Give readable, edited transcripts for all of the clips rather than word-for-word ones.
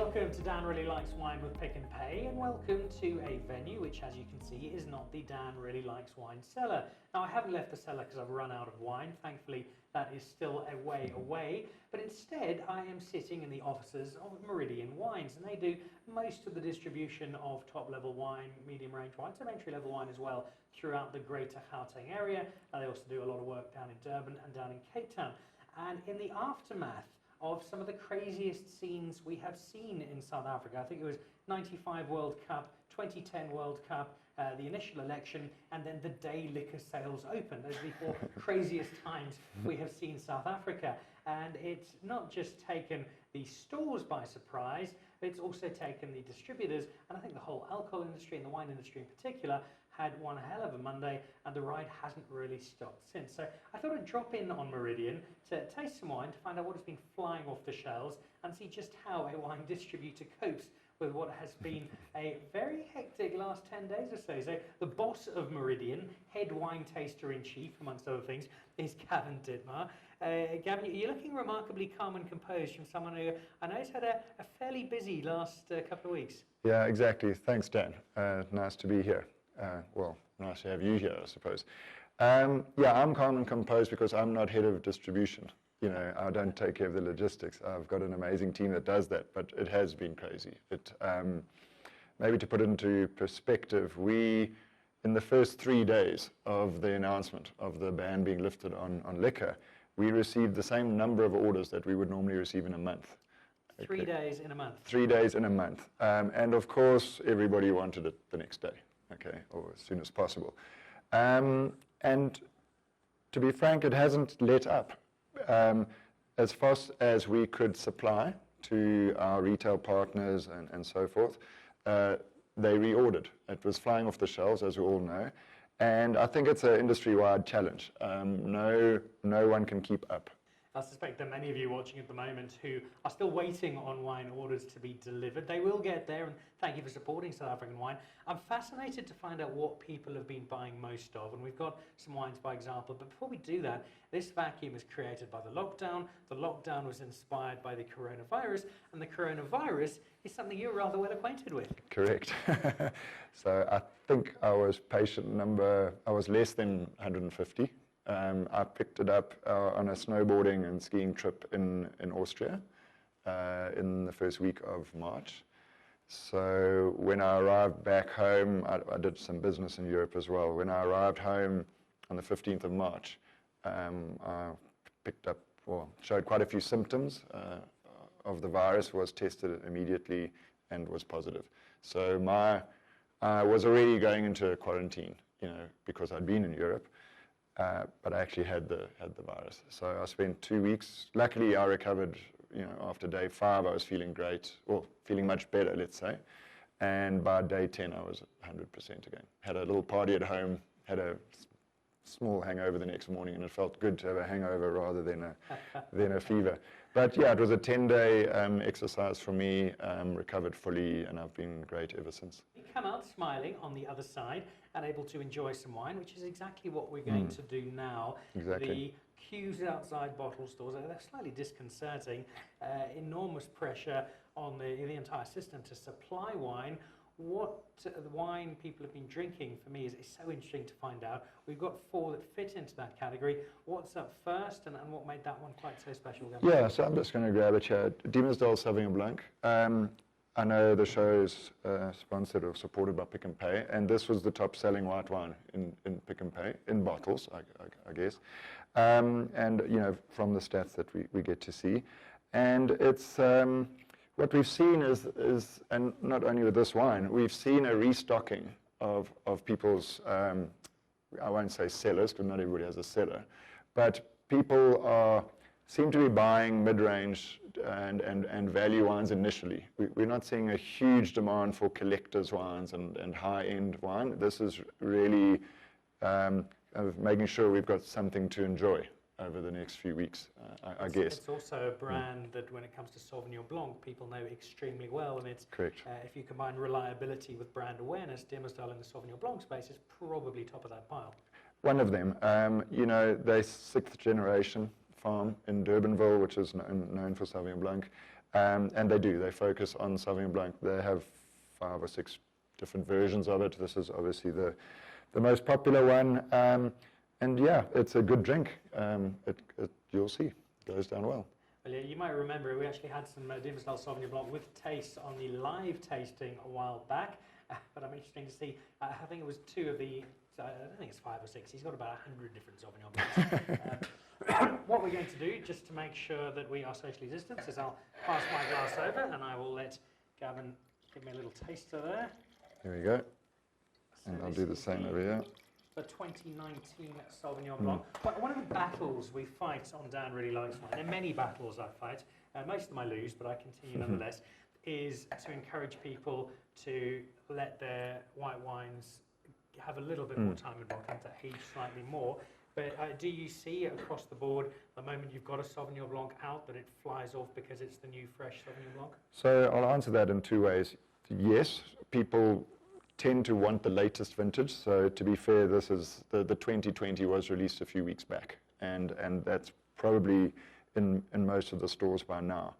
Welcome to Dan Really Likes Wine with Pick and Pay, and welcome to a venue which, as you can see, is not the Dan Really Likes Wine cellar. Now, I haven't left the cellar because I've run out of wine. Thankfully, that is still a way away. But instead, I am sitting in the offices of Meridian Wines, and they do most of the distribution of top-level wine, medium-range wine, some entry-level wine as well, throughout the greater Gauteng area. They also do a lot of work down in Durban and down in Cape Town. And in the aftermath of some of the craziest scenes we have seen in South Africa. I think it was 95 World Cup, 2010 World Cup, the initial election, and then the day liquor sales opened. Those are the four craziest times we have seen South Africa. And it's not just taken the stores by surprise, but it's also taken the distributors, and I think the whole alcohol industry and the wine industry in particular had one hell of a Monday, and the ride hasn't really stopped since. So I thought I'd drop in on Meridian to taste some wine, to find out what has been flying off the shelves, and see just how a wine distributor copes with what has been a very hectic last 10 days or so. So the boss of Meridian, head wine taster-in-chief, amongst other things, is Gavin Dittmar. Gavin, you're looking remarkably calm and composed from someone who I know has had a fairly busy last couple of weeks. Yeah, exactly. Thanks, Dan. Nice to be here. Well, nice to have you here, I suppose. Yeah, I'm calm and composed because I'm not head of distribution. You know, I don't take care of the logistics. I've got an amazing team that does that, but it has been crazy. Maybe to put it into perspective, in the first 3 days of the announcement of the ban being lifted on liquor, we received the same number of orders that we would normally receive in a month. 3 days in a month? 3 days in a month. And of course, everybody wanted it the next day. Okay, or as soon as possible. And to be frank, it hasn't let up. As fast as we could supply to our retail partners and so forth, they reordered. It was flying off the shelves, as we all know. And I think it's an industry-wide challenge. No one can keep up. I suspect there are many of you watching at the moment who are still waiting on wine orders to be delivered. They will get there, and thank you for supporting South African wine. I'm fascinated to find out what people have been buying most of, and we've got some wines by example. But before we do that, this vacuum was created by the lockdown. The lockdown was inspired by the coronavirus, and the coronavirus is something you're rather well acquainted with. Correct. So I think I was I was less than 150. I picked it up on a snowboarding and skiing trip in Austria in the first week of March. So when I arrived back home, I did some business in Europe as well. When I arrived home on the 15th of March, I showed quite a few symptoms of the virus, was tested immediately and was positive. So I was already going into a quarantine, because I'd been in Europe. But I actually had the virus. So I spent 2 weeks. Luckily, I recovered, after day 5, I was feeling great, or feeling much better, let's say. And by day 10, I was 100% again. Had a little party at home, had a small hangover the next morning, and it felt good to have a hangover rather than a fever. But yeah, it was a 10-day exercise for me, recovered fully, and I've been great ever since. You come out smiling on the other side and able to enjoy some wine, which is exactly what we're going to do now. Exactly. The queues outside bottle stores, they're slightly disconcerting. Enormous pressure on the entire system to supply wine. What the wine people have been drinking, for me, is so interesting to find out. We've got 4 that fit into that category. What's up first, and what made that one quite so special? Yeah, so I'm just going to grab it here. Diemersdal Sauvignon Blanc. I know the show is sponsored or supported by Pick and Pay, and this was the top-selling white wine in Pick and Pay, in bottles, I guess. And, from the stats that we get to see. And it's... what we've seen is, and not only with this wine, we've seen a restocking of people's, I won't say sellers, because not everybody has a cellar, but people seem to be buying mid-range and value wines initially. We're not seeing a huge demand for collectors' wines and high-end wine. This is really making sure we've got something to enjoy over the next few weeks, I guess. It's also a brand that when it comes to Sauvignon Blanc, people know extremely well, and it's correct. If you combine reliability with brand awareness, Diemersdal in the Sauvignon Blanc space is probably top of that pile. One of them. They're 6th generation farm in Durbanville, which is known for Sauvignon Blanc. And they do. They focus on Sauvignon Blanc. They have 5 or 6 different versions of it. This is obviously the most popular one. And yeah, it's a good drink. You'll see, it goes down well. Well, yeah, you might remember we actually had some Diemersdal Sauvignon Blanc with taste on the live tasting a while back. But I'm interesting to see. I think it was 2 of the. I don't think it's 5 or 6. He's got about 100 different Sauvignon Blancs. What we're going to do, just to make sure that we are socially distanced, is I'll pass my glass over and I will let Gavin give me a little taster there. Here we go. So And I'll do the same over here. The 2019 Sauvignon Blanc. One of the battles we fight on Dan Really Likes Wine, there are many battles I fight, most of them I lose, but I continue nonetheless, is to encourage people to let their white wines have a little bit more time in bottle and to age slightly more. But do you see across the board, the moment you've got a Sauvignon Blanc out, that it flies off because it's the new fresh Sauvignon Blanc? So I'll answer that in 2 ways. Yes, people tend to want the latest vintage. So to be fair, this is the 2020 was released a few weeks back, and that's probably in most of the stores by now.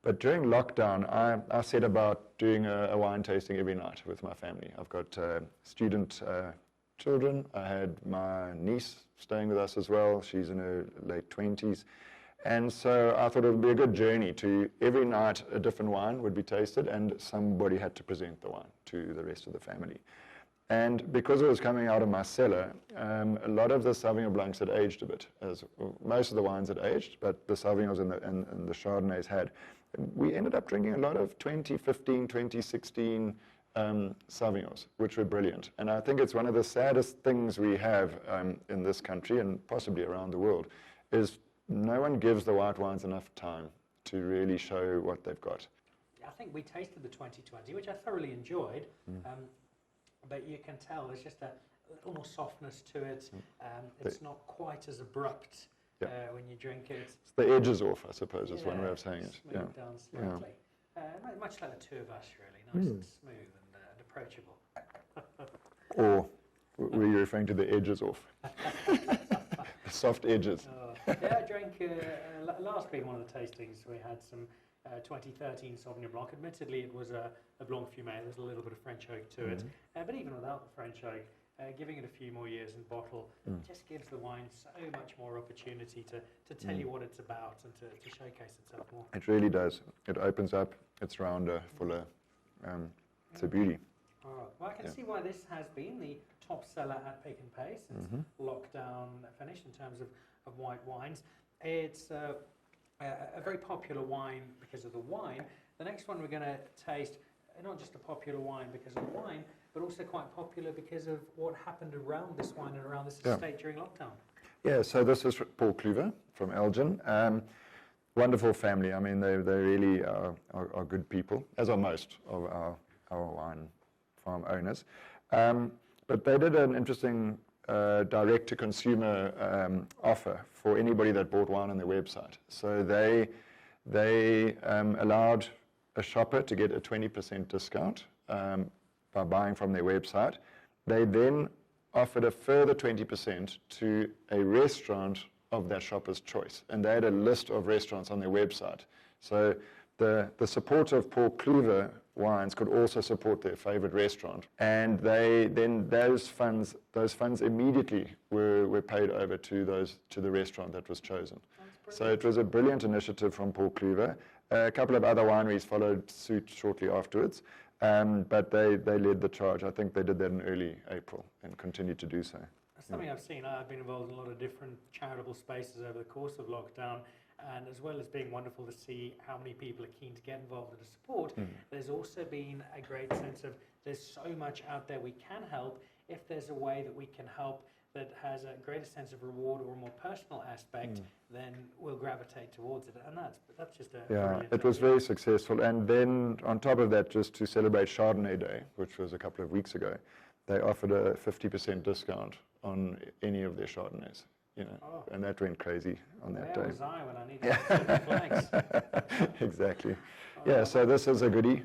But during lockdown, I set about doing a wine tasting every night with my family. I've got student children. I had my niece staying with us as well. She's in her late 20s. And so I thought it would be a good journey to every night a different wine would be tasted and somebody had to present the wine to the rest of the family. And because it was coming out of my cellar, a lot of the Sauvignon Blancs had aged a bit. Most of the wines had aged, but the Sauvignons and the Chardonnays had. We ended up drinking a lot of 2015, 2016 Sauvignons, which were brilliant. And I think it's one of the saddest things we have in this country and possibly around the world is no one gives the white wines enough time to really show what they've got. I think we tasted the 2020, which I thoroughly enjoyed, but you can tell there's just a little more softness to it. It's not quite as abrupt when you drink it. It's the edges off, I suppose, is one way of saying it. Smooth down slightly. Much like the 2 of us, really. Nice and smooth and approachable. Or were you referring to the edges off? The soft edges. Yeah, I drank, last being one of the tastings, we had some 2013 Sauvignon Blanc. Admittedly, it was a Blanc Fumé. There was a little bit of French oak to it. But even without the French oak, giving it a few more years in bottle just gives the wine so much more opportunity to tell you what it's about and to showcase itself more. It really does. It opens up. It's rounder, fuller. It's a beauty. All right. Well, I can see why this has been the top seller at Pick n Pay since lockdown finished in terms of white wines. It's a very popular wine because of the wine. The next one we're going to taste, not just a popular wine because of the wine, but also quite popular because of what happened around this wine and around this estate during lockdown. Yeah, so this is Paul Cluver from Elgin. Wonderful family. I mean, they really are good people, as are most of our wine farm owners. But they did an interesting direct-to-consumer offer for anybody that bought wine on their website. So they allowed a shopper to get a 20% discount by buying from their website. They then offered a further 20% to a restaurant of their shopper's choice. And they had a list of restaurants on their website. So the supporter of Paul Cluver wines could also support their favorite restaurant. And those funds immediately were paid over to the restaurant that was chosen. So it was a brilliant initiative from Paul Cluver. A couple of other wineries followed suit shortly afterwards, but they led the charge. I think they did that in early April and continued to do so. That's something I've seen. I've been involved in a lot of different charitable spaces over the course of lockdown, and as well as being wonderful to see how many people are keen to get involved and to support, there's also been a great sense of there's so much out there we can help. If there's a way that we can help that has a greater sense of reward or a more personal aspect, then we'll gravitate towards it. And that's just a it was very successful. And then on top of that, just to celebrate Chardonnay Day, which was a couple of weeks ago, they offered a 50% discount on any of their Chardonnays. And that went crazy on that day. Where was I when I needed flags? Exactly. Yeah, so this is a goodie.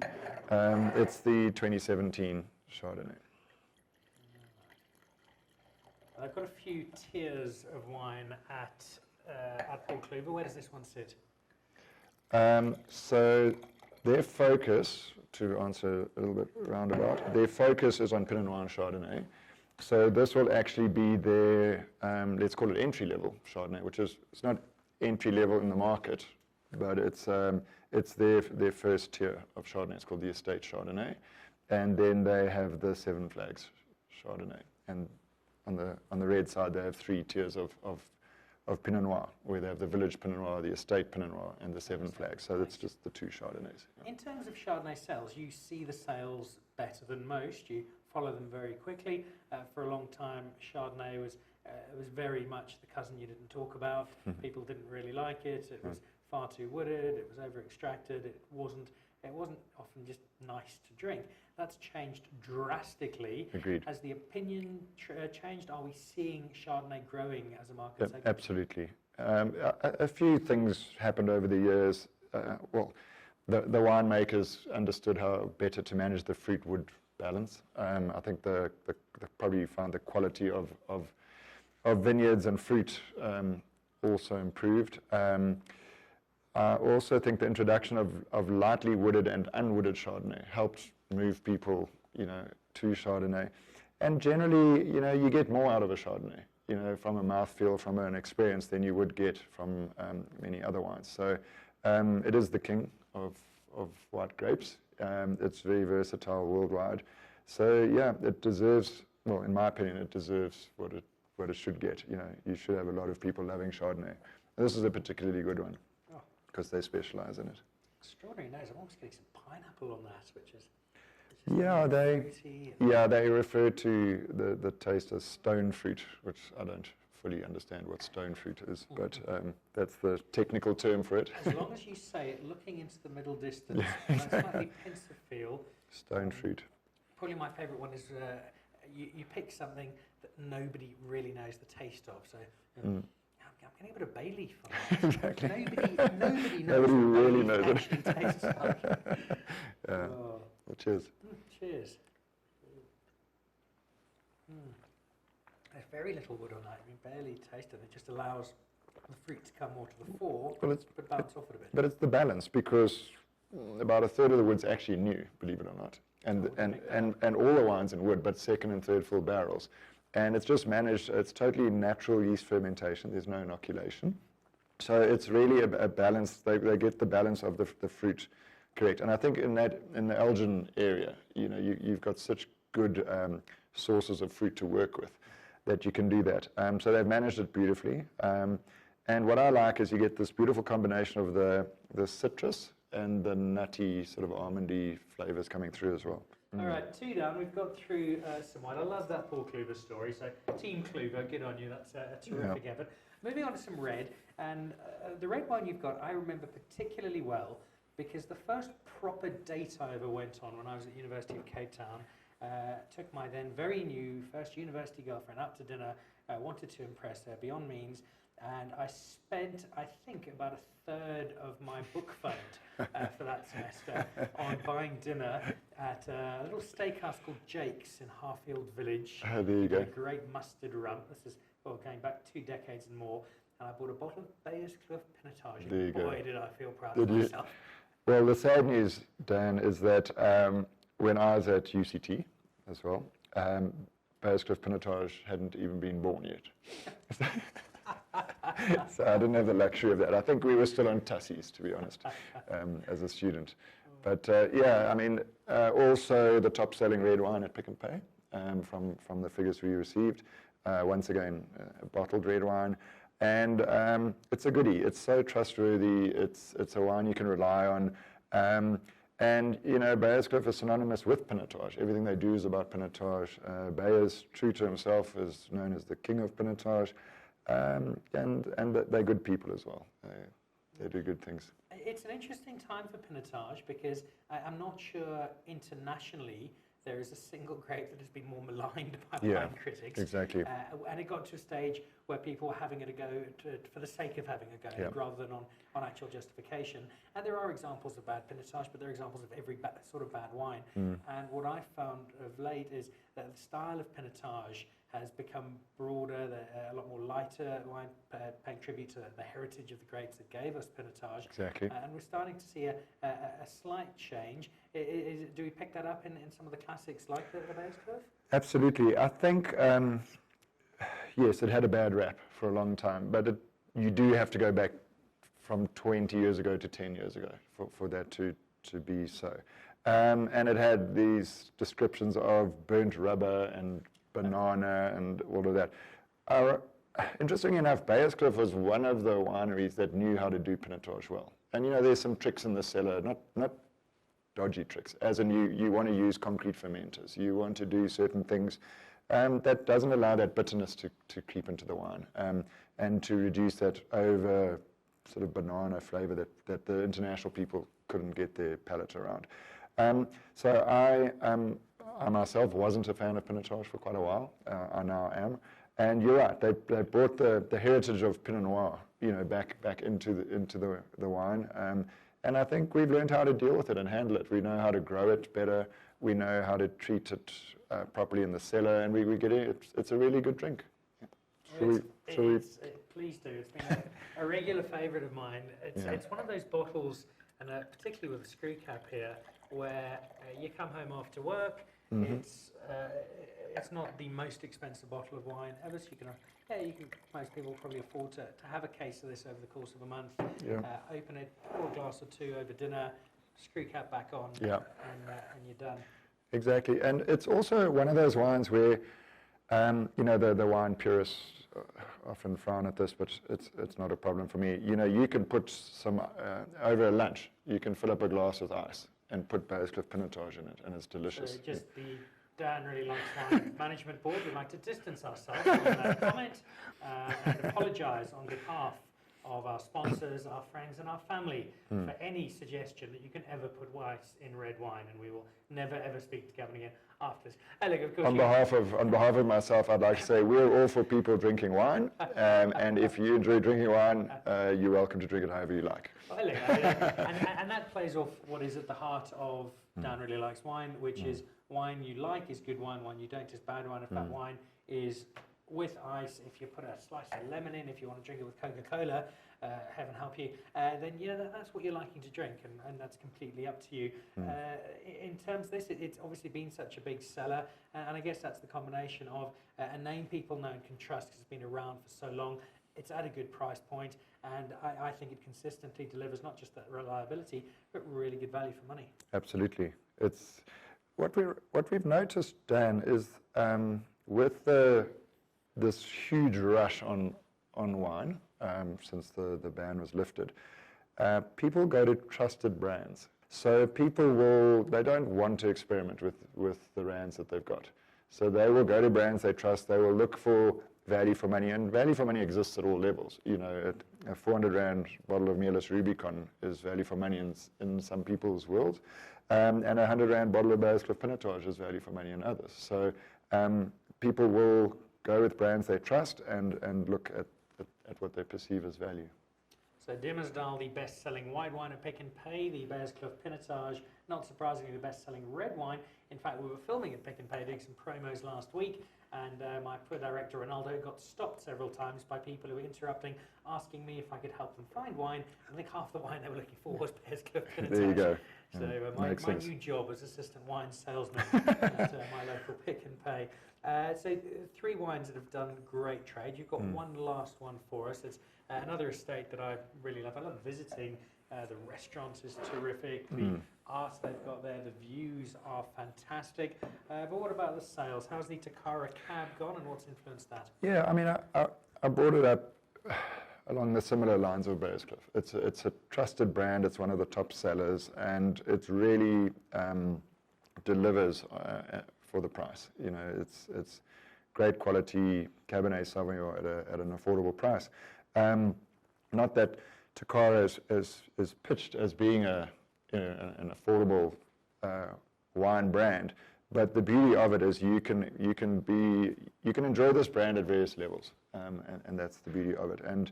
It's the 2017 Chardonnay. I've got a few tiers of wine at Paul Cluver. Where does this one sit? So their focus, to answer a little bit roundabout, their focus is on Pinot Noir and Chardonnay. So this will actually be their, let's call it entry-level Chardonnay, which is, it's not entry-level in the market, but it's their first tier of Chardonnay. It's called the Estate Chardonnay. And then they have the Seven Flags Chardonnay. And on the red side, they have 3 tiers of Pinot Noir, where they have the Village Pinot Noir, the Estate Pinot Noir, and the Seven Flags. So that's just the 2 Chardonnays. In terms of Chardonnay sales, you see the sales better than most. You follow them very quickly. For a long time, Chardonnay was very much the cousin you didn't talk about. People didn't really like it. It was far too wooded. It was over-extracted. It wasn't often just nice to drink. That's changed drastically. Agreed. Has the opinion changed? Are we seeing Chardonnay growing as a market segment? Absolutely. A few things happened over the years. Well, the winemakers understood how better to manage the fruit-wood balance. I think they probably found the quality of vineyards and fruit also improved. I also think the introduction of lightly wooded and unwooded Chardonnay helped move people, to Chardonnay. And generally, you get more out of a Chardonnay, from a mouthfeel, from an experience than you would get from many other wines. So it is the king of white grapes. It's very versatile worldwide. So yeah, it deserves, well, in my opinion, it deserves what it should get. You should have a lot of people loving Chardonnay. And this is a particularly good one because they specialize in it. Extraordinary nose. I'm almost getting some pineapple on that, which is they refer to the taste as stone fruit, which I don't fully understand what stone fruit is, but that's the technical term for it. As long as you say it, looking into the middle distance, a slightly pensive feel. Stone fruit. Probably my favourite one is you pick something that nobody really knows the taste of. So I'm getting a bit of bay leaf on that. Exactly. Nobody knows. Nobody really knows it. Actually tastes like. Yeah. Oh. Well, cheers. Cheers. There's very little wood on that. I mean, barely taste it. It just allows the fruit to come more to the fore, but bounce off it a bit. But it's the balance, because about a third of the wood's actually new, believe it or not. And all the wine's in wood, but second and third full barrels. And it's just managed, it's totally natural yeast fermentation. There's no inoculation. So it's really a balance. They get the balance of the fruit correct. And I think in the Elgin area, you've got such good sources of fruit to work with that you can do that. So they've managed it beautifully. And what I like is you get this beautiful combination of the citrus and the nutty sort of almondy flavors coming through as well. All right, 2 down. We've got through some wine. I love that Paul Cluver story. So Team Cluver, good on you. That's a terrific effort. Moving on to some red. And the red wine you've got, I remember particularly well, because the first proper date I ever went on when I was at the University of Cape Town, took my then very new first university girlfriend out to dinner, wanted to impress her beyond means, and I spent, I think, about a third of my book fund for that semester on buying dinner at a little steakhouse called Jake's in Harfield Village. Oh, there you go. A great mustard rum. This is, going back 2 decades and more. And I bought a bottle of Beyerskloof pinotage. There you go. Boy, did I feel proud of myself. Well, the sad news, Dan, is that when I was at UCT as well, Beyerskloof pinotage hadn't even been born yet. So I didn't have the luxury of that. I think we were still on tussies, to be honest, as a student. But also the top-selling red wine at Pick n Pay, from the figures we received. Once again, bottled red wine. And it's a goodie. It's so trustworthy. It's a wine you can rely on. And Beyerskloof is synonymous with pinotage. Everything they do is about pinotage. Beyers, true to himself, is known as the king of pinotage. And they're good people as well. They do good things. It's an interesting time for pinotage because I'm not sure internationally there is a single grape that has been more maligned by wine critics. Exactly. And it got to a stage where people were having it a go for the sake of having a go rather than on actual justification. And there are examples of bad pinotage, but there are examples of every sort of bad wine. And what I found of late is that the style of pinotage has become broader, a lot more lighter wine, paying tribute to the heritage of the grapes that gave us pinotage. Exactly. And we're starting to see a slight change. Do we pick that up in some of the classics like the Beyerskloof? Absolutely. I think, yes, it had a bad rap for a long time, but you do have to go back from 20 years ago to 10 years ago for that to be so. And it had these descriptions of burnt rubber and banana and all of that. Interestingly enough, Beyerskloof was one of the wineries that knew how to do pinotage well. And there's some tricks in the cellar, not dodgy tricks, as in you want to use concrete fermenters. You want to do certain things that doesn't allow that bitterness to creep into the wine, and to reduce that over sort of banana flavor that the international people couldn't get their palate around. So I myself wasn't a fan of pinotage for quite a while. I now am. And you're right, they brought the heritage of Pinot Noir, back into the wine. And I think we've learned how to deal with it and handle it. We know how to grow it better. We know how to treat it properly in the cellar, and we get it. It's a really good drink. Please do. It's been a regular favourite of mine. It's one of those bottles, and particularly with a screw cap here, where you come home after work. Mm-hmm. It's not the most expensive bottle of wine ever, so most people probably afford to have a case of this over the course of a month. Yeah. Open it, pour a glass or two over dinner, screw cap back on, and you're done. Exactly, and it's also one of those wines where, the wine purists often frown at this, but it's not a problem for me. You can put some over a lunch. You can fill up a glass with ice and put Beyerskloof pinotage in it, and it's delicious. So just the Dan Really Likes Wine Management Board would like to distance ourselves from that comment and apologise on behalf of our sponsors, our friends and our family for any suggestion that you can ever put ice in red wine, and we will never ever speak to Gavin again after this. Look, of course, on behalf of myself, I'd like to say we're all for people drinking wine, and if you enjoy drinking wine, you're welcome to drink it however you like. Well, look, and that plays off what is at the heart of Dan Really Likes Wine, which is wine you like is good wine, wine you don't is bad wine. If that wine is with ice, if you put a slice of lemon in, if you want to drink it with Coca-Cola, heaven help you, then that's what you're liking to drink, and that's completely up to you. In terms of this, it's obviously been such a big seller, and I guess that's the combination of a name people know and can trust because it's been around for so long. It's at a good price point, and I think it consistently delivers not just that reliability, but really good value for money. Absolutely. It's what we've noticed, Dan, is with this huge rush on wine since the ban was lifted, people go to trusted brands. So they don't want to experiment with the brands that they've got. So they will go to brands they trust. They will look for value for money, and value for money exists at all levels. A 400 Rand bottle of Mielis Rubicon is value for money in some people's worlds, and a 100 Rand bottle of Beyerskloof Pinotage is value for money in others. So people will go with brands they trust and look at what they perceive as value. So Diemersdal, the best-selling white wine at Pick n Pay, the Beyerskloof Pinotage, not surprisingly the best-selling red wine. In fact, we were filming at Pick n Pay doing some promos last week, and my poor director Ronaldo got stopped several times by people who were interrupting, asking me if I could help them find wine. I think half the wine they were looking for was Beyerskloof Pinotage. There you go. So my new job as assistant wine salesman at my local Pick n Pay. So 3 wines that have done great trade. You've got one last one for us. It's another estate that I really love. I love visiting. The restaurant is terrific. The art they've got there, the views are fantastic. But what about the sales? How's the Tokara cab gone, and what's influenced that? Yeah, I mean, I brought it up along the similar lines of Beyerskloof. It's a trusted brand. It's one of the top sellers, and it really delivers for the price. It's great quality Cabernet Sauvignon at an affordable price. Not that Tokara is pitched as being an affordable wine brand, but the beauty of it is you can enjoy this brand at various levels, and that's the beauty of it. And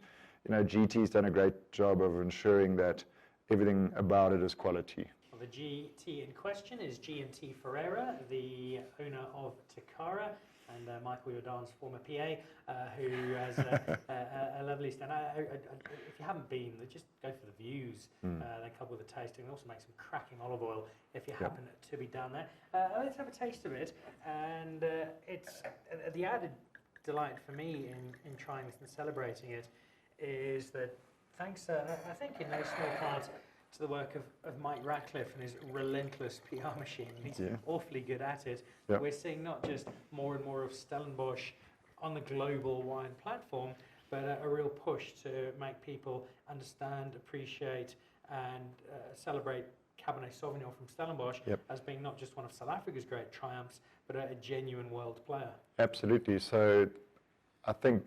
GT's done a great job of ensuring that everything about it is quality. Well, the GT in question is G&T Ferreira, the owner of Tokara. and Michael Jordan's former PA, who has a lovely stand. If you haven't been, just go for the views. They couple with the tasting. They also make some cracking olive oil if you happen to be down there. Let's have a taste of it, and it's the added delight for me in trying this and celebrating it is that thanks, I think in no small part, to the work of Mike Ratcliffe and his relentless PR machine. He's awfully good at it. We're seeing not just more and more of Stellenbosch on the global wine platform, but a real push to make people understand, appreciate, and celebrate Cabernet Sauvignon from Stellenbosch as being not just one of South Africa's great triumphs, but a genuine world player. Absolutely. So I think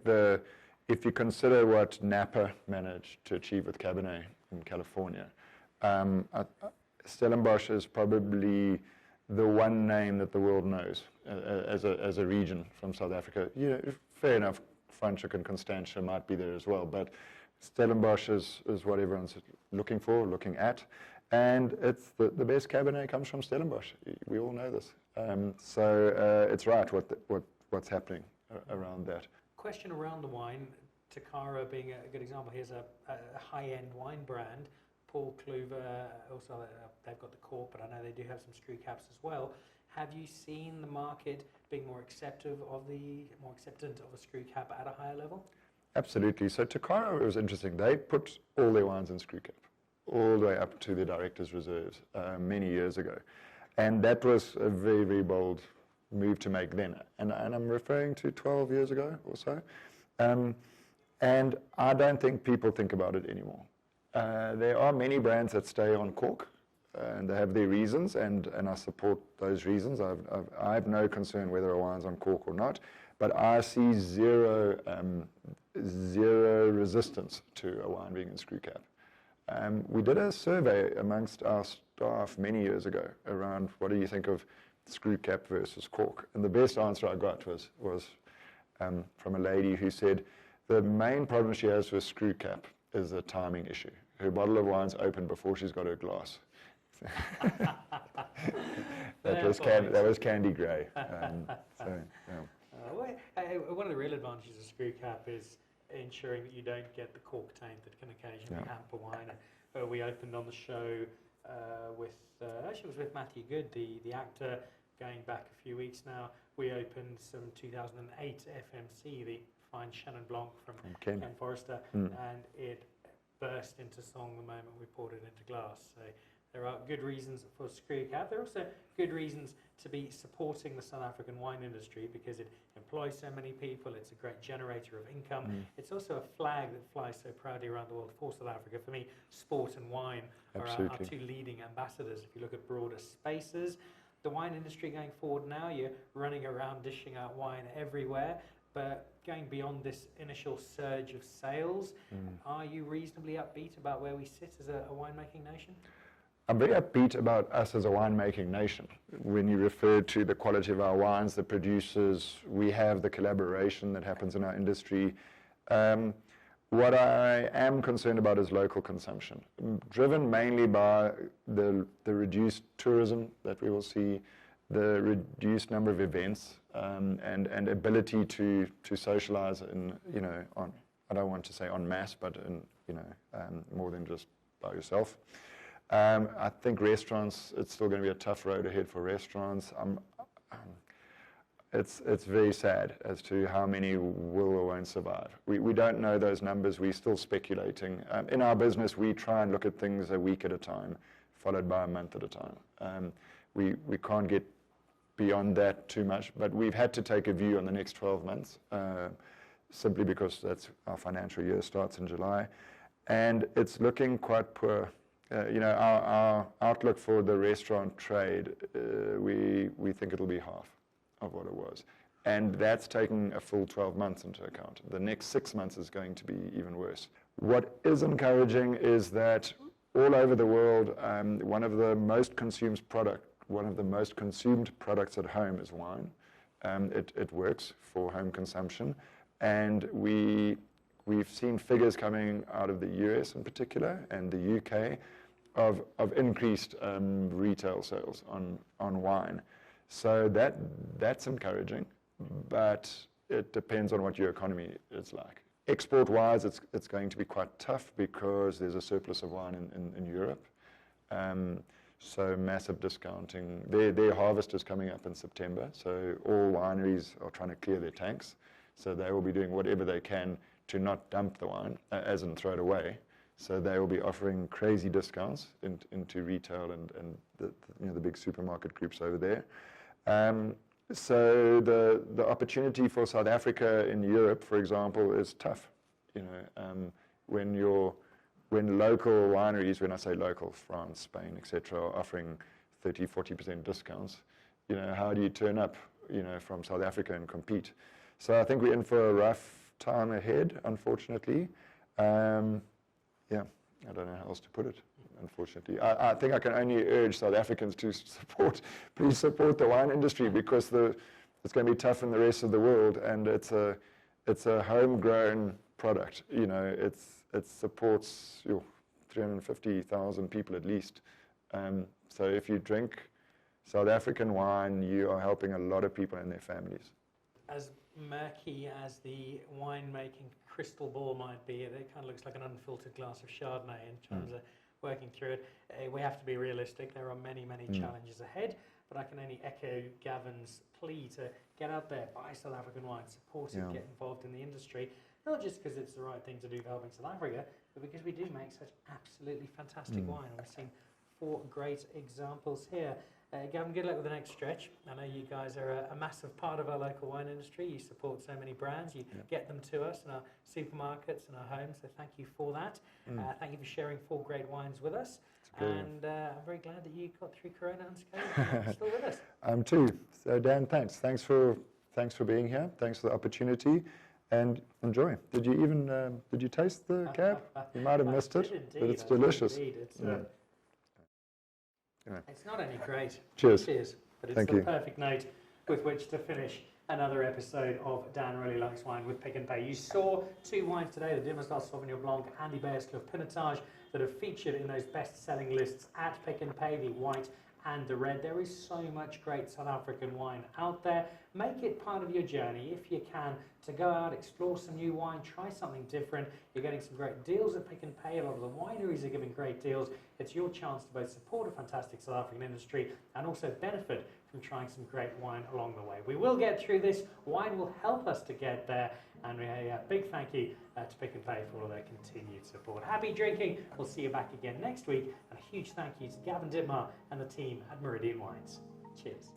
if you consider what Napa managed to achieve with Cabernet in California, Stellenbosch is probably the one name that the world knows as a region from South Africa. Fair enough, Franschhoek and Constantia might be there as well, but Stellenbosch is what everyone's looking at. And it's the best Cabernet comes from Stellenbosch. We all know this. So it's right what's happening around that. Question around the wine, Tokara being a good example. Here's a high-end wine brand. Paul Cluver, also they've got the cork, but I know they do have some screw caps as well. Have you seen the market being more acceptant of a screw cap at a higher level? Absolutely. So Tokara was interesting. They put all their wines in screw cap, all the way up to the director's reserves many years ago. And that was a very, very bold move to make then. And I'm referring to 12 years ago or so. And I don't think people think about it anymore. There are many brands that stay on cork, and they have their reasons, and I support those reasons. I have no concern whether a wine's on cork or not, but I see zero resistance to a wine being in screw cap. We did a survey amongst our staff many years ago around what do you think of screw cap versus cork, and the best answer I got was from a lady who said the main problem she has with screw cap is a timing issue. Her bottle of wine's opened before she's got her glass. that was Candy Grey. One of the real advantages of screw cap is ensuring that you don't get the cork taint that can occasionally hamper wine. We opened on the show actually it was with Matthew Good, the actor, going back a few weeks now. We opened some 2008 FMC, the fine Chenin Blanc from Ken Forrester, and it burst into song the moment we poured it into glass. So there are good reasons for screw cap. There are also good reasons to be supporting the South African wine industry because it employs so many people. It's a great generator of income. It's also a flag that flies so proudly around the world for South Africa. For me, sport and wine are our two leading ambassadors. If you look at broader spaces, the wine industry going forward now, you're running around dishing out wine everywhere. But going beyond this initial surge of sales, are you reasonably upbeat about where we sit as a winemaking nation? I'm very upbeat about us as a winemaking nation. When you refer to the quality of our wines, the producers, we have the collaboration that happens in our industry. What I am concerned about is local consumption, driven mainly by the reduced tourism that we will see, the reduced number of events, and ability to socialize in, I don't want to say en masse, but in, more than just by yourself. I think restaurants, it's still going to be a tough road ahead for restaurants. It's very sad as to how many will or won't survive. We don't know those numbers. We're still speculating. In our business, we try and look at things a week at a time, followed by a month at a time. We can't get beyond that too much, but we've had to take a view on the next 12 months, simply because that's our financial year starts in July, and it's looking quite poor. Our outlook for the restaurant trade, we think it'll be half of what it was, and that's taking a full 12 months into account. The next 6 months is going to be even worse. What is encouraging is that all over the world, one of the most consumed products at home is wine. It works for home consumption, and we've seen figures coming out of the US in particular and the UK of increased retail sales on wine. So that's encouraging. but it depends on what your economy is like. Export-wise, it's going to be quite tough because there's a surplus of wine in Europe. So massive discounting. Their harvest is coming up in September, so all wineries are trying to clear their tanks. So they will be doing whatever they can to not dump the wine, as in throw it away. So they will be offering crazy discounts into retail and the big supermarket groups over there. So the opportunity for South Africa in Europe, for example, is tough. When local wineries, when I say local, France, Spain, etc., are offering 30-40% discounts, how do you turn up, from South Africa and compete? So I think we're in for a rough time ahead, unfortunately. I don't know how else to put it, unfortunately. I think I can only urge South Africans to please support the wine industry, because it's going to be tough in the rest of the world, and it's a homegrown product. It supports 350,000 people at least. So if you drink South African wine, you are helping a lot of people and their families. As murky as the winemaking crystal ball might be, it kind of looks like an unfiltered glass of Chardonnay in terms of working through it. We have to be realistic. There are many challenges ahead, but I can only echo Gavin's plea to get out there, buy South African wine, support it, get involved in the industry, not just because it's the right thing to do for helping South Africa, but because we do make such absolutely fantastic wine. And we've seen 4 great examples here. Gavin, good luck with the next stretch. I know you guys are a massive part of our local wine industry. You support so many brands. You get them to us in our supermarkets and our homes, so thank you for that. Thank you for sharing 4 great wines with us. And I'm very glad that you got through Corona unscathed and still with us. I'm too. So Dan, thanks. Thanks for being here. Thanks for the opportunity. And enjoy. Did you taste the cab? You might have missed it, indeed, but it's delicious. It's not only great. Cheers. But it's the perfect note with which to finish another episode of Dan Really Likes Wine with Pick and Pay. You saw 2 wines today, the Diemersdal Sauvignon Blanc and the Beyerskloof Pinotage, that are featured in those best-selling lists at Pick and Pay, the white and the red. There is so much great South African wine out there. Make it part of your journey, if you can, to go out, explore some new wine, try something different. You're getting some great deals at Pick and Pay. A lot of the wineries are giving great deals. It's your chance to both support a fantastic South African industry and also benefit from trying some great wine along the way. We will get through this. Wine will help us to get there. And a big thank you to Pick and Pay for all their continued support. Happy drinking. We'll see you back again next week. And a huge thank you to Gavin Dittmar and the team at Meridian Wines. Cheers.